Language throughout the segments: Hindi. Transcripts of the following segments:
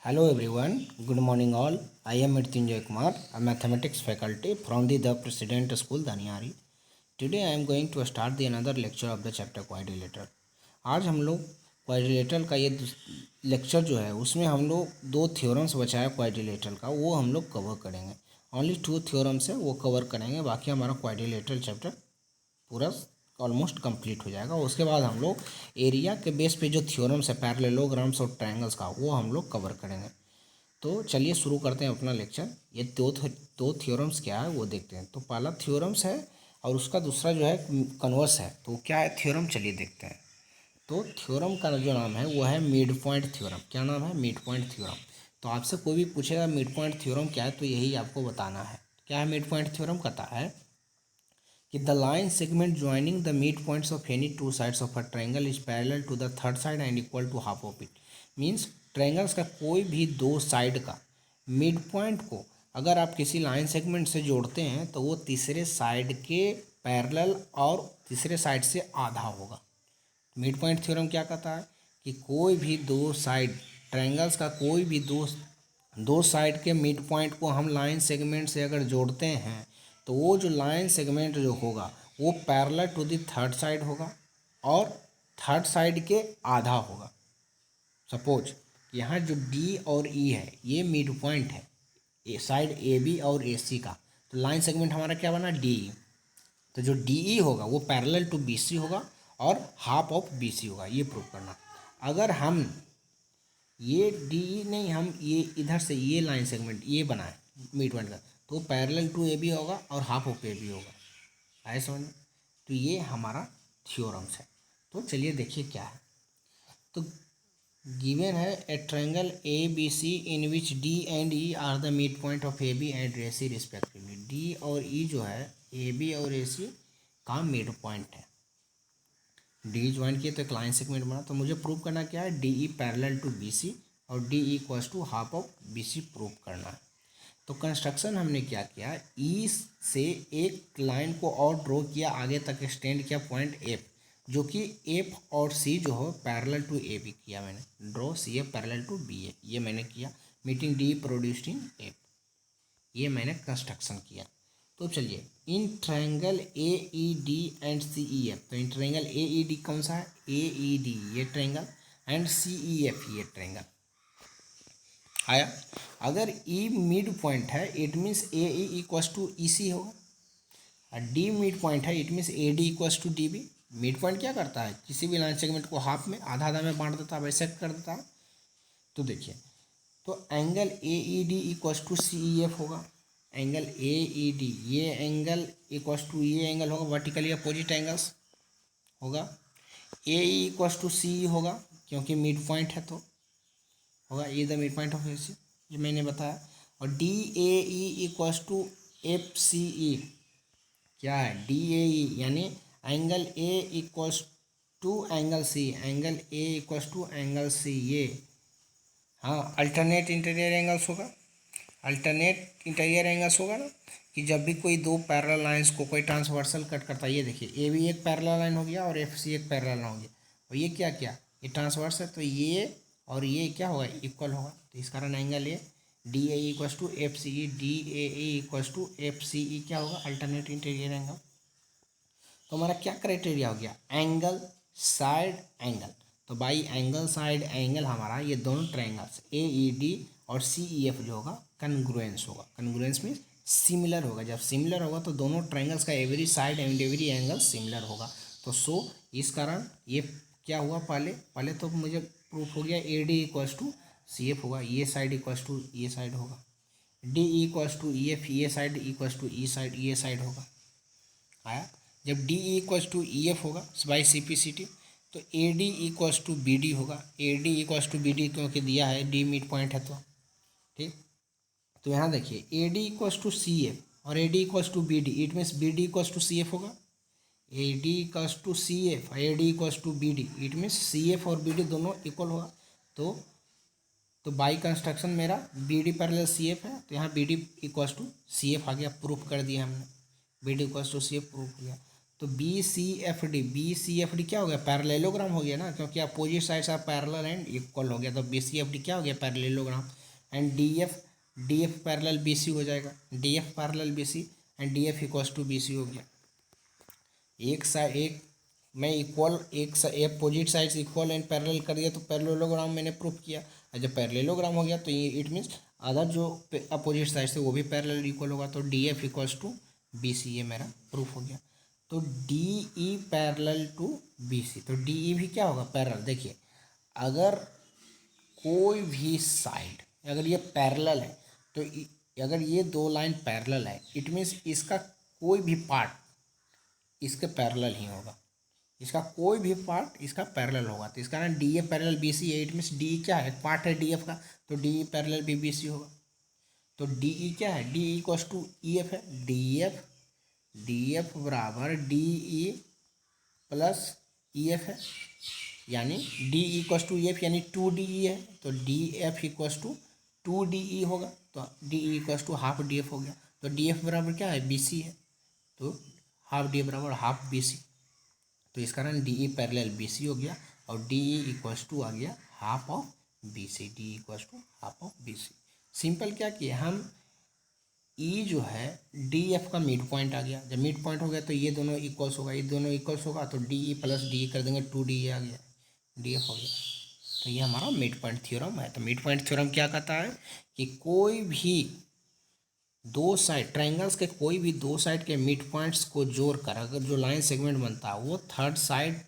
Hello everyone, good morning all. I am Mrityunjay Kumar, a mathematics faculty from the President School, Daniari. Today I am going to start the another lecture of the chapter quadrilateral. आज हम लोग क्वाड्रिलेटरल का ये लेक्चर जो है उसमें हम लोग दो थ्योरम्स बचा है क्वाड्रिलेटरल का, वो हम लोग कवर करेंगे. ओनली 2 थ्योरम्स है वो कवर करेंगे, बाकी हमारा क्वाड्रिलेटरल चैप्टर पूरा ऑलमोस्ट कंप्लीट हो जाएगा. उसके बाद हम लोग एरिया के बेस पे जो थ्योरम्स है पैरेललोग्राम्स और ट्रायंगल्स का वो हम लोग कवर करेंगे. तो चलिए शुरू करते हैं अपना लेक्चर. ये दो थ्योरम्स क्या है वो देखते हैं. तो पहला थ्योरम्स है और उसका दूसरा जो है कन्वर्स है. तो क्या है थ्योरम, चलिए देखते हैं. तो थ्योरम का जो नाम है वो है मिड पॉइंट थ्योरम. क्या नाम है? Mid point theorem. तो आपसे कोई भी पूछेगा मिड पॉइंट थ्योरम क्या है तो यही आपको बताना है. क्या है मिड पॉइंट थ्योरम? कहता है कि the line segment joining the mid points of any two sides of a triangle is parallel to the third side and equal to half of it. Means triangles का कोई भी दो साइड का मिड पॉइंट को अगर आप किसी लाइन सेगमेंट से जोड़ते हैं तो वो तीसरे साइड के पैरेलल और तीसरे साइड से आधा होगा. मिड पॉइंट थ्योरम क्या कहता है कि कोई भी दो साइड ट्रायंगल्स का कोई भी दो साइड के मिड पॉइंट को हम लाइन सेगमेंट से अगर जोड़ते हैं तो वो जो लाइन सेगमेंट जो होगा वो parallel to the third side होगा और थर्ड साइड के आधा होगा. सपोज यहाँ जो डी और ई है ये मिड पॉइंट है ए साइड ए बी और ए सी का. तो लाइन सेगमेंट हमारा क्या बना? डी. तो जो डी ई होगा वो पैरेलल टू बी सी होगा और हाफ ऑफ बी सी होगा. ये प्रूव करना. अगर हम ये डी ई नहीं, हम ये इधर से ये लाइन सेगमेंट ये बनाए मिड पॉइंट का तो पैरेलल टू ए बी होगा और हाफ ऑफ ए बी होगा. आए समझ में? तो ये हमारा थ्योरम्स है. तो चलिए देखिए क्या है. तो गिवन है a triangle A B C in which D and E are the mid point of A B and A C respectively. D और ई जो है ए बी और ए सी का मिड पॉइंट है. डी ज्वाइन किए तो एक लाइन सेगमेंट बना. तो मुझे प्रूव करना क्या है? D E parallel to B C और D E equals to half of B C prove करना है. तो कंस्ट्रक्शन हमने क्या किया, ई से एक लाइन को और ड्रॉ किया, आगे तक एक्सटेंड किया पॉइंट एफ, जो कि एफ और सी जो हो पैरेलल टू ए बी किया मैंने. Draw C F parallel to B A, ये मैंने किया. Meeting D produced in F, ये मैंने कंस्ट्रक्शन किया. तो चलिए in triangle A E D and C E F. तो in triangle A E D कौन सा है? ए ई डी ये triangle and C E F ये ट्रायंगल आया. अगर ई मिड पॉइंट है it means A E equals to E C होगा और डी मिड पॉइंट है it means A D equals to D B. Mid point क्या करता है? किसी भी लाइन सेगमेंट को हाफ में आधा आधा में बांट देता है, वैसे कर देता है. तो देखिए तो angle A E D equals to C E F होगा. एंगल ए ई डी ये एंगल इक्वल्स टू ये एंगल होगा, वर्टिकली अपोजिट एंगल्स होगा. A E equals to C ई होगा क्योंकि मिड पॉइंट है तो होगा ये the mid point of A C जो मैंने बताया. और D A E equals to F C E. क्या है? डी ए ई यानी angle A equals to angle C. Angle A equals to angle C ये हाँ अल्टरनेट इंटीरियर एंगल्स होगा. अल्टरनेट इंटीरियर एंगल्स होगा ना, कि जब भी कोई दो पैरेलल लाइंस को कोई ट्रांसवर्सल कट करता है. ये देखिए ए भी एक पैरेलल लाइन हो गया और एफ सी एक पैरेलल लाइन हो गया और ये क्या किया? ये ट्रांसवर्स है तो ये और ये क्या होगा? इक्वल होगा. तो इस कारण angle A D A equals to F C E, D A equals to F C E क्या होगा? Alternate interior angle. तो हमारा क्या क्राइटेरिया हो गया? Angle side angle. तो बाई एंगल साइड एंगल हमारा ये दोनों ट्रायंगल्स ए ई डी और सी ई एफ जो होगा कन्ग्रुएंस होगा. कन्ग्रुएंस मीन्स सिमिलर होगा. जब सिमिलर होगा तो दोनों ट्रायंगल्स का every side and every angle similar होगा. तो सो इस कारण ये क्या हुआ? पहले तो मुझे प्रूफ हो गया A D equals to C F होगा, ये साइड इक्वल्स टू ये साइड होगा. D E equals to E F ये side equals to E side ये साइड होगा. आया. जब D E equals to E F होगा by C P C T तो A D equals to B D होगा. A D equals to B D क्योंकि दिया है डी मिड पॉइंट है तो ठीक. तो यहाँ देखिए A D equals to C F और A D equals to B D it means B D equals to C F होगा. A D equals to C F A D equals to B D it means C F और बी डी दोनों इक्वल होगा. तो बाई कंस्ट्रक्शन मेरा B D parallel C F है तो यहाँ B D equals to C F आ गया. प्रूफ कर दिया हमने. B D equals to C F proof हो गया. तो बी सी एफ डी क्या हो गया? पैरेललोग्राम हो गया ना, क्योंकि opposite sides are parallel and equal हो गया. तो बी सी एफ डी क्या हो गया? Parallelogram. And D F parallel B C हो जाएगा, D F parallel B C and D F equals to B C हो गया। एक मैं इक्वल एक opposite sides equal and parallel कर दिया तो पैरेललोग्राम मैंने प्रूफ किया, और जब पैरेललोग्राम हो गया तो ये इट मीन्स अदर जो अपोजिट साइड से वो भी पैरेलल इक्वल होगा, तो D F equals to B C, ये मेरा प्रूफ हो गया। तो D E parallel to B C, तो डी ई भी क्या होगा, पैरेलल। देखिए अगर कोई भी साइड अगर ये पैरेलल है तो अगर ये दो लाइन पैरेलल है इट मीन्स इसका कोई भी पार्ट इसके पैरेलल ही होगा, इसका कोई भी पार्ट इसका पैरेलल होगा। तो इसका नाम D A parallel B C है, इट मीन्स डी क्या है, एक पार्ट है डी एफ का, तो D E parallel B C होगा। तो डी ई क्या है, D E equals to E F है, डी एफ बराबर D E plus E F है, यानी D equals to E F यानी टू डी ई है, तो D F equals to two D E होगा, तो D E equals to half D F हो गया। तो डी एफ बराबर क्या है, बी सी है, तो हाफ डी एफ बराबर हाफ बी सी, तो इस कारण D E parallel B C हो गया और डी ई इक्वल्स टू आ गया half of B C, D equals to half of B C. Simple क्या किया हम, ई जो है डी एफ का मिड पॉइंट आ गया, जब मिड पॉइंट हो गया तो ये दोनों इक्वल्स होगा, ये दोनों इक्वल्स होगा, तो D E plus D E कर देंगे, टू डी ए आ गया, डी एफ हो गया। तो ये हमारा मिड पॉइंट थ्योरम है। तो मिड पॉइंट थ्योरम क्या कहता है कि कोई भी दो साइड ट्रायंगल्स के कोई भी दो साइड के मिड पॉइंट्स को जोड़कर अगर जो लाइन सेगमेंट बनता है वो थर्ड साइड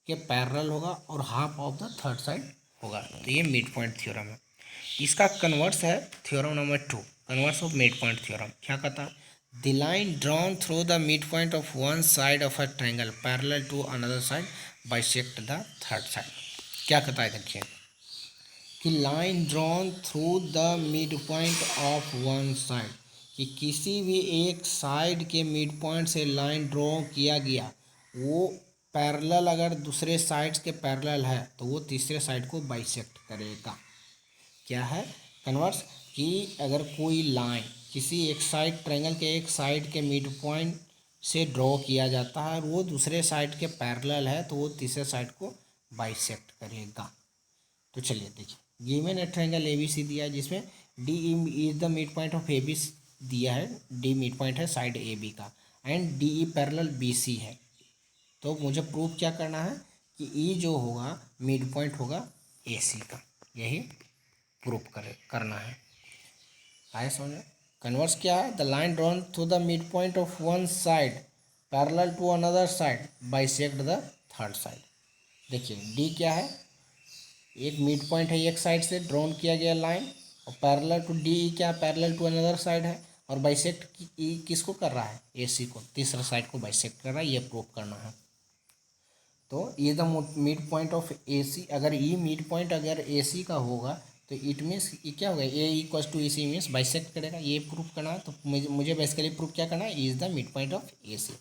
के पैरेलल होगा और half of the third side होगा, तो ये मिड पॉइंट थ्योरम है। इसका कन्वर्स है theorem number 2, converse of mid point theorem. क्या कहता है, the line drawn through the mid point of one side of a triangle parallel to another side bisect the third side. क्या कहता है, देखिए कि line drawn through the mid point of one side, कि किसी भी एक साइड के मिड पॉइंट से लाइन ड्रॉ किया गया वो पैरेलल अगर दूसरे साइड्स के पैरेलल है तो वो तीसरे साइड को बाइसेक्ट करेगा। क्या है कन्वर्स, कि अगर कोई लाइन किसी एक साइड ट्रायंगल के एक साइड के मिड पॉइंट से ड्रॉ किया जाता है और वो दूसरे साइड के पैरेलल है तो वो तीसरे साइड को बाइसेक्ट करेगा। तो चलिए देखिए, given a triangle A B C दिया है जिसमें D is the mid point of A B दिया है, डी मिड पॉइंट है साइड ए बी का, and D E parallel B C है। तो मुझे प्रूफ क्या करना है कि ई जो होगा मिड पॉइंट होगा ए सी का, यही प्रूफ करना है। आए समझ, कन्वर्स क्या है, the line drawn through the mid point of one side parallel to another side bisect the third side. देखिए डी क्या है, एक मिड पॉइंट है एक साइड से ड्रॉन किया गया लाइन, और पैरेलल टू डी क्या पैरेलल टू अनदर साइड है, और बाइसेक्ट ई किसको कर रहा है, ए सी को, तीसरा साइड को बाइसेक्ट कर रहा है, ये प्रूफ करना है। तो ये the mid point of A सी, अगर ई मिड पॉइंट अगर ए सी का होगा तो इट मीन्स ये क्या होगा, A equals to A C means bisect करेगा, ये प्रूफ करना है। तो मुझे बेसिकली प्रूफ क्या करना है, is the mid point of A C.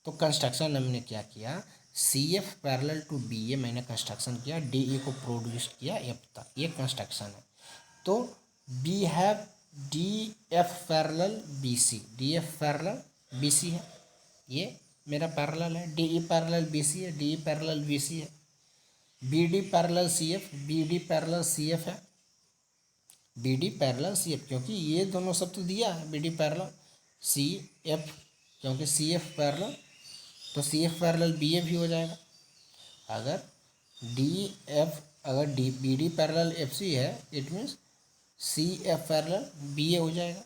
तो कंस्ट्रक्शन हमने क्या किया, C F parallel to B A मैंने कंस्ट्रक्शन किया, डी ए को प्रोड्यूस किया एफ तक, ये कंस्ट्रक्शन है। तो we have D F parallel B C, D F parallel B C है, ये मेरा पैरेलल है, D E parallel B C है, D E parallel B C है, B D parallel C F, B D parallel C F है, B D parallel C F, क्योंकि ये दोनों सब तो दिया है, B D parallel C F, क्योंकि सी एफ पैरेलल, तो सी एफ पैरेलल बी ए भी हो जाएगा। अगर डी एफ अगर D B D parallel F C है it means C F parallel B A हो जाएगा।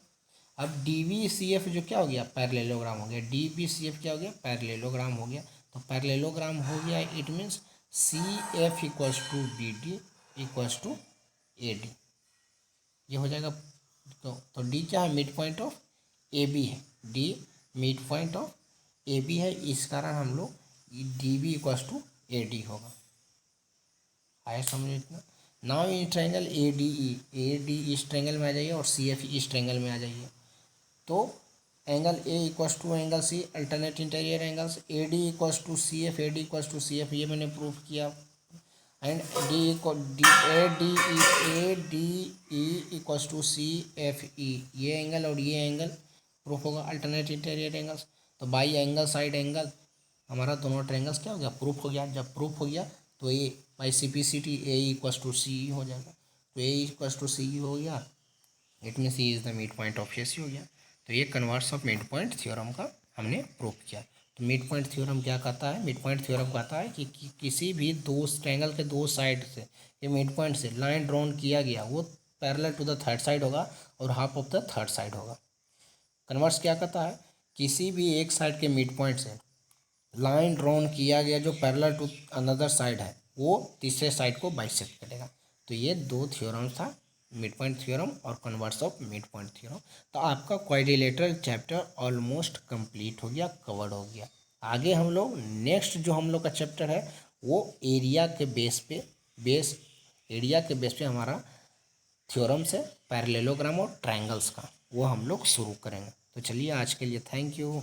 अब डी बी सी एफ जो क्या हो गया, पैरेललोग्राम हो गया, डी बी सी एफ क्या हो गया, पैरेललोग्राम हो गया। तो पैरेललोग्राम हो गया it means C F equals to B D equals to A D, ये हो जाएगा। तो डी क्या है, mid point of A B है, D mid point of A B है, इस कारण हम लोग D B equals to A D होगा। आया समझो इतना। Now in triangle A D इस ट्रायंगल में आ जाइए और सी एफ इस ट्रायंगल में आ जाइए। तो angle A equals to angle C, alternate interior angles, A D equals to C F, A D equals to C F, ये मैंने प्रूफ किया। And A D E equals to C F E, ये एंगल और ये एंगल प्रूफ होगा, अल्टरनेट इंटीरियर एंगल्स। तो बाई एंगल साइड एंगल हमारा दोनों ट्रायंगल्स क्या हो गया, प्रूफ हो गया। जब प्रूफ हो गया तो ये by C P C T A equals to C हो जाएगा। तो ए इक्वल्स टू सी हो गया it means E is the mid point of AC हो गया। तो ये converse of mid point theorem का हमने प्रूव किया। तो मिड पॉइंट थ्योरम क्या कहता है? मिड पॉइंट थ्योरम कहता है कि किसी भी दो ट्रायंगल के दो साइड से ये मिड पॉइंट से लाइन ड्रॉन किया गया वो parallel to the third side होगा और half of the third side होगा। कन्वर्स क्या कहता है? किसी भी एक साइड के मिड पॉइंट से लाइन ड्रॉन किया गया जो पैरेलल टू अनदर साइड है वो तीसरे साइड को बाइसेक्ट करेगा। तो ये दो थ्योरम था, मिड पॉइंट थ्योरम और converse of mid point theorem. तो आपका क्वाड्रिलेटरल चैप्टर ऑलमोस्ट कंप्लीट हो गया, कवर्ड हो गया। आगे हम लोग नेक्स्ट जो हम लोग का चैप्टर है वो एरिया के बेस एरिया के बेस पे हमारा थ्योरम्स है पैरेललोग्राम और ट्रायंगल्स का, वो हम लोग शुरू करेंगे। तो चलिए आज के लिए थैंक यू।